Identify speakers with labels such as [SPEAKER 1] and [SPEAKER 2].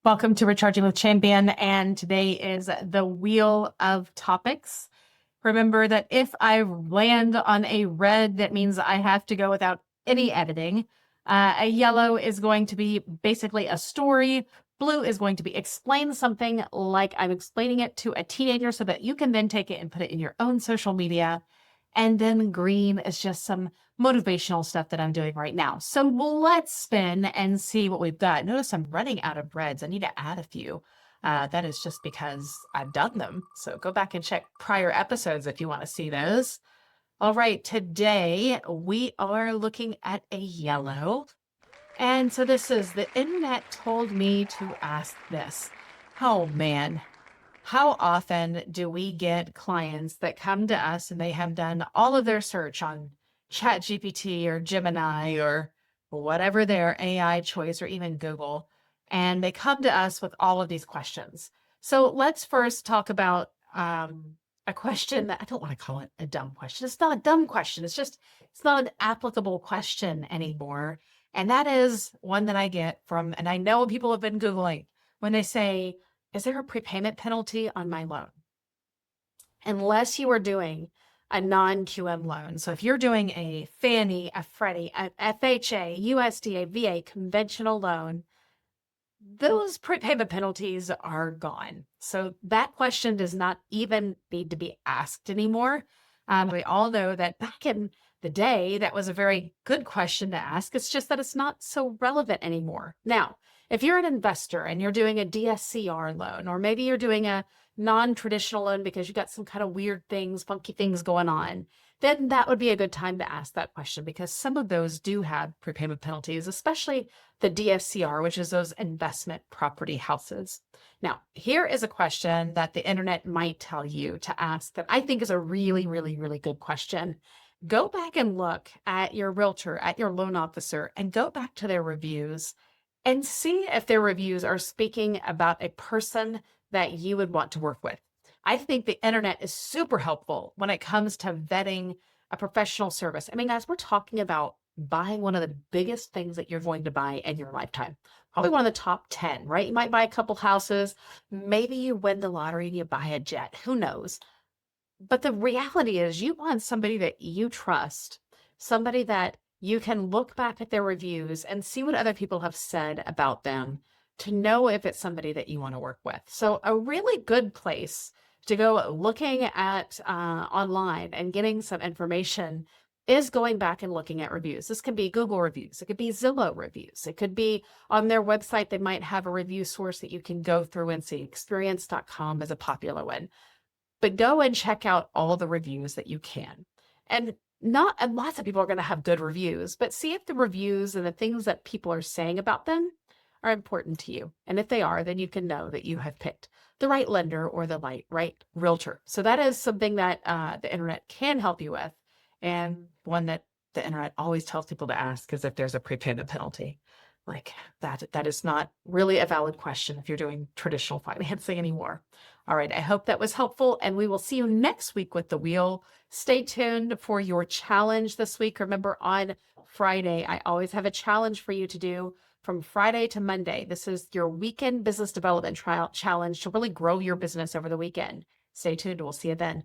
[SPEAKER 1] Welcome to Recharging with Champion, and today is the wheel of topics. Remember that if I land on a red, that means I have to go without any editing. A yellow is going to be basically a story. Blue is going to be explain something like I'm explaining it to a teenager so that you can then take it and put it in your own social media. And then green is just some motivational stuff that I'm doing right now. So let's spin and see what we've got. Notice I'm running out of reds. I need to add a few. That is just because I've done them. So go back and check prior episodes if you want to see those. All right, today we are looking at a yellow. And so this is the internet told me to ask this. Oh man, how often do we get clients that come to us and they have done all of their search on ChatGPT or Gemini or whatever their AI choice or even Google, and they come to us with all of these questions. So let's first talk about a question that I don't want to call it a dumb question. It's not a dumb question. It's not an applicable question anymore. And that is one that I get from, and I know people have been Googling when they say, is there a prepayment penalty on my loan? Unless you are doing a non-QM loan. So if you're doing a Fannie, a Freddie, a FHA, USDA, VA conventional loan, those prepayment penalties are gone. So that question does not even need to be asked anymore. We all know that back in the day, that was a very good question to ask. It's just that it's not so relevant anymore. Now, if you're an investor and you're doing a DSCR loan, or maybe you're doing a non-traditional loan because you got some kind of weird things, funky things going on, then that would be a good time to ask that question because some of those do have prepayment penalties, especially the DSCR, which is those investment property houses. Now, here is a question that the internet might tell you to ask that I think is a really, really, really good question. Go back and look at your realtor, at your loan officer, and go back to their reviews and see if their reviews are speaking about a person that you would want to work with. I think the internet is super helpful when it comes to vetting a professional service. I mean, guys, we're talking about buying one of the biggest things that you're going to buy in your lifetime. Probably one of the top 10, right? You might buy a couple houses. Maybe you win the lottery and you buy a jet. Who knows? But the reality is you want somebody that you trust, somebody that you can look back at their reviews and see what other people have said about them to know if it's somebody that you want to work with. So a really good place to go looking at online and getting some information is going back and looking at reviews. This can be Google reviews. It could be Zillow reviews. It could be on their website. They might have a review source that you can go through and see. Experience.com is a popular one. But go and check out all the reviews that you can. And lots of people are going to have good reviews, but see if the reviews and the things that people are saying about them are important to you. And if they are, then you can know that you have picked the right lender or the right realtor. So that is something that the internet can help you with. And one that the internet always tells people to ask is if there's a prepayment penalty. Like that is not really a valid question if you're doing traditional financing anymore. All right, I hope that was helpful, and we will see you next week with the wheel. Stay tuned for your challenge this week. Remember, on Friday, I always have a challenge for you to do from Friday to Monday. This is your weekend business development trial challenge to really grow your business over the weekend. Stay tuned. We'll see you then.